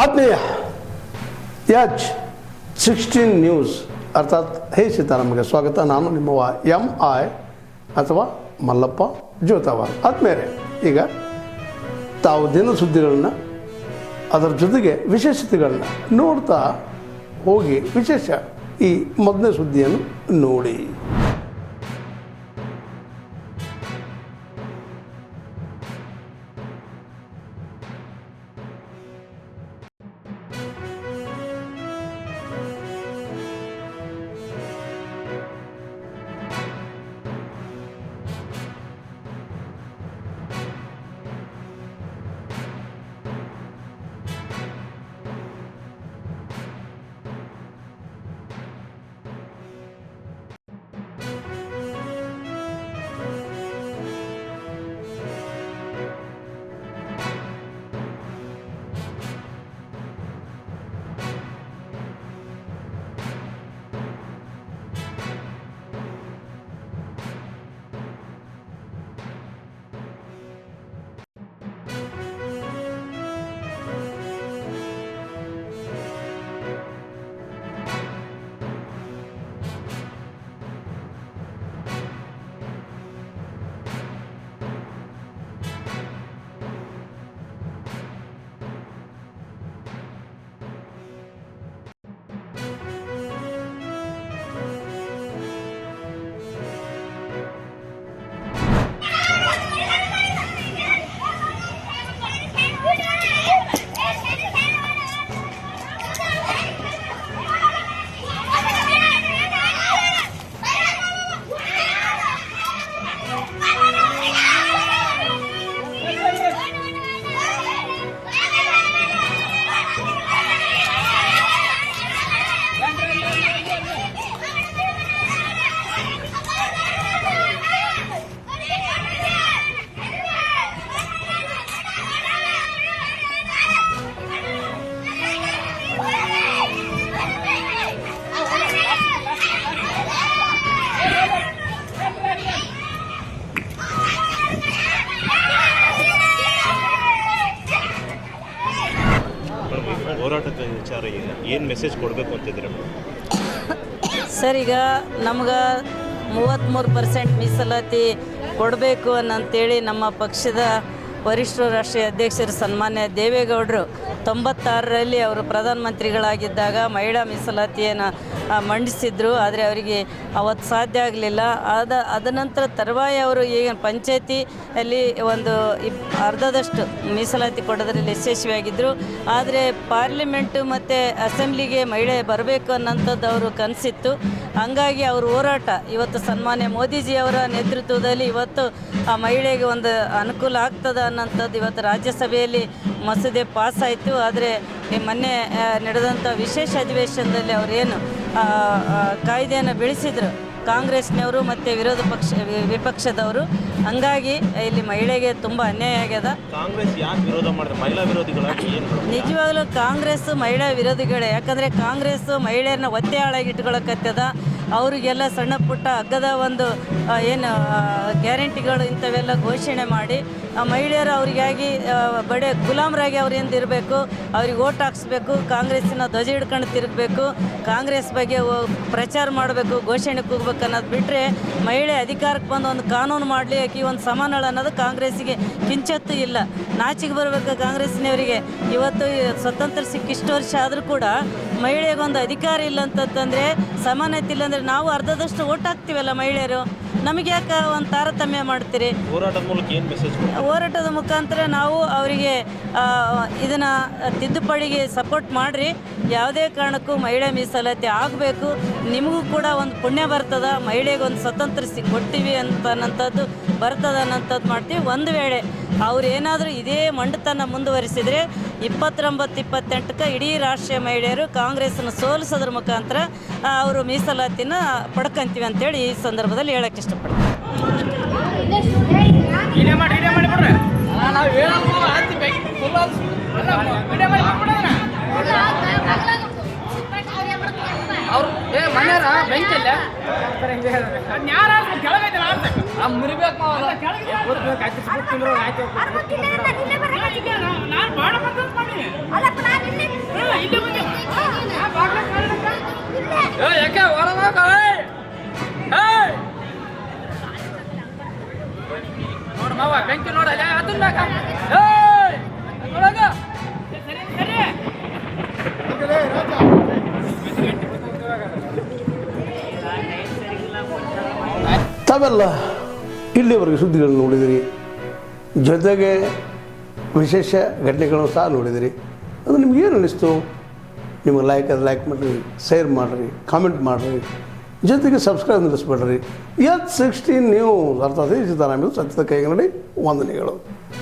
ಆತ್ಮೀಯ H16 news ಅರ್ಥಾತ್ ಹೇ ಸೀತಾರಾಮ್ಗೆ ಸ್ವಾಗತ. ನಾನು ನಿಮ್ಮವ MI ಅಥವಾ ಮಲ್ಲಪ್ಪ ಜೋತಾವಾರ್. ಆದ್ಮೇಲೆ ಈಗ ತಾವು ದಿನ ಸುದ್ದಿಗಳನ್ನ ಅದರ ಜೊತೆಗೆ ವಿಶೇಷತೆಗಳನ್ನ ನೋಡ್ತಾ ಹೋಗಿ ವಿಶೇಷ ಈ ಮೊದಲನೇ ಸುದ್ದಿಯನ್ನು ನೋಡಿ. ಹೋರಾಟದ ವಿಚಾರ ಏನು ಮೆಸೇಜ್ ಕೊಡಬೇಕು ಅಂತಿದ್ದೀರ ಸರ್? ಈಗ ನಮ್ಗೆ 33% ಮೀಸಲಾತಿ ಕೊಡಬೇಕು ಅನ್ನಂತೇಳಿ ನಮ್ಮ ಪಕ್ಷದ ವರಿಷ್ಠ ರಾಷ್ಟ್ರೀಯ ಅಧ್ಯಕ್ಷರು ಸನ್ಮಾನ್ಯ ದೇವೇಗೌಡರು 96ರಲ್ಲಿ ಅವರು ಪ್ರಧಾನಮಂತ್ರಿಗಳಾಗಿದ್ದಾಗ ಮಹಿಳಾ ಮೀಸಲಾತಿಯನ್ನು ಮಂಡಿಸಿದ್ರು. ಆದರೆ ಅವರಿಗೆ ಅವತ್ತು ಸಾಧ್ಯ ಆಗಲಿಲ್ಲ. ಅದ ನಂತರ ತರುವಾಯ ಅವರು ಈಗ ಪಂಚಾಯತಿಯಲ್ಲಿ ಒಂದು ಅರ್ಧದಷ್ಟು ಮೀಸಲಾತಿ ಕೊಡೋದ್ರಲ್ಲಿ ಯಶಸ್ವಿಯಾಗಿದ್ದರು. ಆದರೆ ಪಾರ್ಲಿಮೆಂಟು ಮತ್ತು ಅಸೆಂಬ್ಲಿಗೆ ಮಹಿಳೆ ಬರಬೇಕು ಅನ್ನೋಂಥದ್ದು ಅವರು ಕನಸಿತ್ತು. ಹಂಗಾಗಿ ಅವ್ರ ಹೋರಾಟ ಇವತ್ತು ಸನ್ಮಾನ್ಯ ಮೋದಿಜಿಯವರ ನೇತೃತ್ವದಲ್ಲಿ ಇವತ್ತು ಆ ಮಹಿಳೆಗೆ ಒಂದು ಅನುಕೂಲ ಆಗ್ತದೆ ಅನ್ನೋಂಥದ್ದು ಇವತ್ತು ರಾಜ್ಯಸಭೆಯಲ್ಲಿ ಮಸೂದೆ ಪಾಸ್ ಆಯಿತು. ಆದರೆ ಮೊನ್ನೆ ನಡೆದಂಥ ವಿಶೇಷ ಅಧಿವೇಶನದಲ್ಲಿ ಅವರೇನು ಕಾಯ್ದೆಯನ್ನು ಬೆಳೆಸಿದರು ಕಾಂಗ್ರೆಸ್ನವರು ಮತ್ತು ವಿಪಕ್ಷದವರು. ಹಂಗಾಗಿ ಇಲ್ಲಿ ಮಹಿಳೆಗೆ ತುಂಬ ಅನ್ಯಾಯ ಆಗ್ಯದ. ಕಾಂಗ್ರೆಸ್ ಯಾಕೆ ವಿರೋಧ ಮಾಡಿದ್ರೆ ಮಹಿಳಾ ವಿರೋಧಿಗಳಾಗಿ ನಿಜವಾಗ್ಲೂ ಕಾಂಗ್ರೆಸ್ ಮಹಿಳಾ ವಿರೋಧಿಗಳೇ. ಯಾಕಂದರೆ ಕಾಂಗ್ರೆಸ್ ಮಹಿಳೆಯರನ್ನ ಒತ್ತೆ ಹಾಳಾಗಿ ಇಟ್ಕೊಳಕತ್ತದ. ಅವರಿಗೆಲ್ಲ ಸಣ್ಣ ಪುಟ್ಟ ಅಗ್ಗದ ಒಂದು ಏನು ಗ್ಯಾರಂಟಿಗಳು ಇಂಥವೆಲ್ಲ ಘೋಷಣೆ ಮಾಡಿ ಮಹಿಳೆಯರು ಅವರಿಗಾಗಿ ಬಡೆ ಗುಲಾಮರಾಗಿ ಅವ್ರಿಂದ ಇರಬೇಕು, ಅವ್ರಿಗೆ ಓಟ್ ಹಾಕ್ಸ್ಬೇಕು, ಕಾಂಗ್ರೆಸ್ಸಿನ ಧ್ವಜ ಹಿಡ್ಕೊಂಡು ತಿರುಗಬೇಕು, ಕಾಂಗ್ರೆಸ್ ಬಗ್ಗೆ ಪ್ರಚಾರ ಮಾಡಬೇಕು, ಘೋಷಣೆ ಕೂಗಬೇಕು ಅನ್ನೋದು ಬಿಟ್ಟರೆ ಮಹಿಳೆ ಅಧಿಕಾರಕ್ಕೆ ಬಂದು ಒಂದು ಕಾನೂನು ಮಾಡಲಿ ಆಕಿ ಒಂದು ಸಮಾನಳು ಅನ್ನೋದು ಕಾಂಗ್ರೆಸ್ಸಿಗೆ ಕಿಂಚತ್ತೂ ಇಲ್ಲ. ನಾಚಿಗೆ ಬರಬೇಕು ಕಾಂಗ್ರೆಸ್ನವರಿಗೆ. ಇವತ್ತು ಸ್ವತಂತ್ರ ಸಿಕ್ಕಿಷ್ಟು ವರ್ಷ ಆದರೂ ಕೂಡ ಮಹಿಳೆಗೊಂದು ಅಧಿಕಾರ ಇಲ್ಲ ಅಂತಂದರೆ, ಸಮಾನತೆ ಇಲ್ಲ ಅಂದರೆ ನಾವು ಅರ್ಧದಷ್ಟು ಓಟ್ ಹಾಕ್ತೀವಲ್ಲ ಮಹಿಳೆಯರು, ನಮಗೆ ಯಾಕೆ ಒಂದು ತಾರತಮ್ಯ ಮಾಡ್ತೀರಿ? ಹೋರಾಟದ ಮೂಲಕ ಏನು ಮೆಸೇಜ್? ಹೋರಾಟದ ಮುಖಾಂತರ ನಾವು ಅವರಿಗೆ ಇದನ್ನು ತಿದ್ದುಪಡಿಗೆ ಸಪೋರ್ಟ್ ಮಾಡಿರಿ. ಯಾವುದೇ ಕಾರಣಕ್ಕೂ ಮಹಿಳೆ ಮೀಸಲಾತಿ ಆಗಬೇಕು. ನಿಮಗೂ ಕೂಡ ಒಂದು ಪುಣ್ಯ ಬರ್ತದ, ಮಹಿಳೆಗೆ ಒಂದು ಸ್ವತಂತ್ರ ಕೊಡ್ತೀವಿ ಅನ್ನೋಂಥದ್ದು ಬರ್ತದೆ ಅನ್ನೋಂಥದ್ದು ಮಾಡ್ತೀವಿ. ಒಂದು ವೇಳೆ ಅವ್ರು ಏನಾದರೂ ಇದೇ ಮಂಡತನ ಮುಂದುವರಿಸಿದರೆ 29-28ಕ್ಕೆ ಇಡೀ ರಾಷ್ಟ್ರೀಯ ಮಹಿಳೆಯರು ಕಾಂಗ್ರೆಸ್ಸನ್ನು ಸೋಲಿಸೋದ್ರ ಮುಖಾಂತರ ಅವರು ಮೀಸಲಾತಿನ ಪಡ್ಕೊಂತೀವಿ ಅಂತೇಳಿ ಈ ಸಂದರ್ಭದಲ್ಲಿ ಹೇಳೋಕ್ಕೆ ಇಷ್ಟಪಡ್ತೀನಿ. ಅವ್ರು ಮನೆಯರ ಬೆಂಕಿಲ್ಲ ಮುರಿಬೇಕು ಆಯ್ತು ಮಾವ ಬೆಂಕಿ ನೋಡಲ್ಲ ಅದನ್ನ ಏಯ್ ಒಳಗ ಸರಿ ಸರಿ ತಾವೆಲ್ಲ ಇಲ್ಲಿವರೆಗೆ ಸುದ್ದಿಗಳನ್ನು ನೋಡಿದಿರಿ, ಜೊತೆಗೆ ವಿಶೇಷ ಘಟನೆಗಳನ್ನು ಸಹ ನೋಡಿದಿರಿ. ಅದು ನಿಮ್ಗೇನು ಅನ್ನಿಸ್ತು? ನಿಮಗೆ ಲೈಕ್ ಮಾಡಿರಿ, ಶೇರ್ ಮಾಡಿರಿ, ಕಾಮೆಂಟ್ ಮಾಡಿರಿ, ಜೊತೆಗೆ ಸಬ್ಸ್ಕ್ರೈಬ್ ನಿಲ್ಲಿಸ್ಬೇಡ್ರಿ. H16 ನ್ಯೂಸ್ ಅರ್ಥಾತ್ ಸೀತಾರಾಮ್ ಸತ್ಯದ ಕೈಗನ್ನಡಿ ವಂದನೆಗಳು.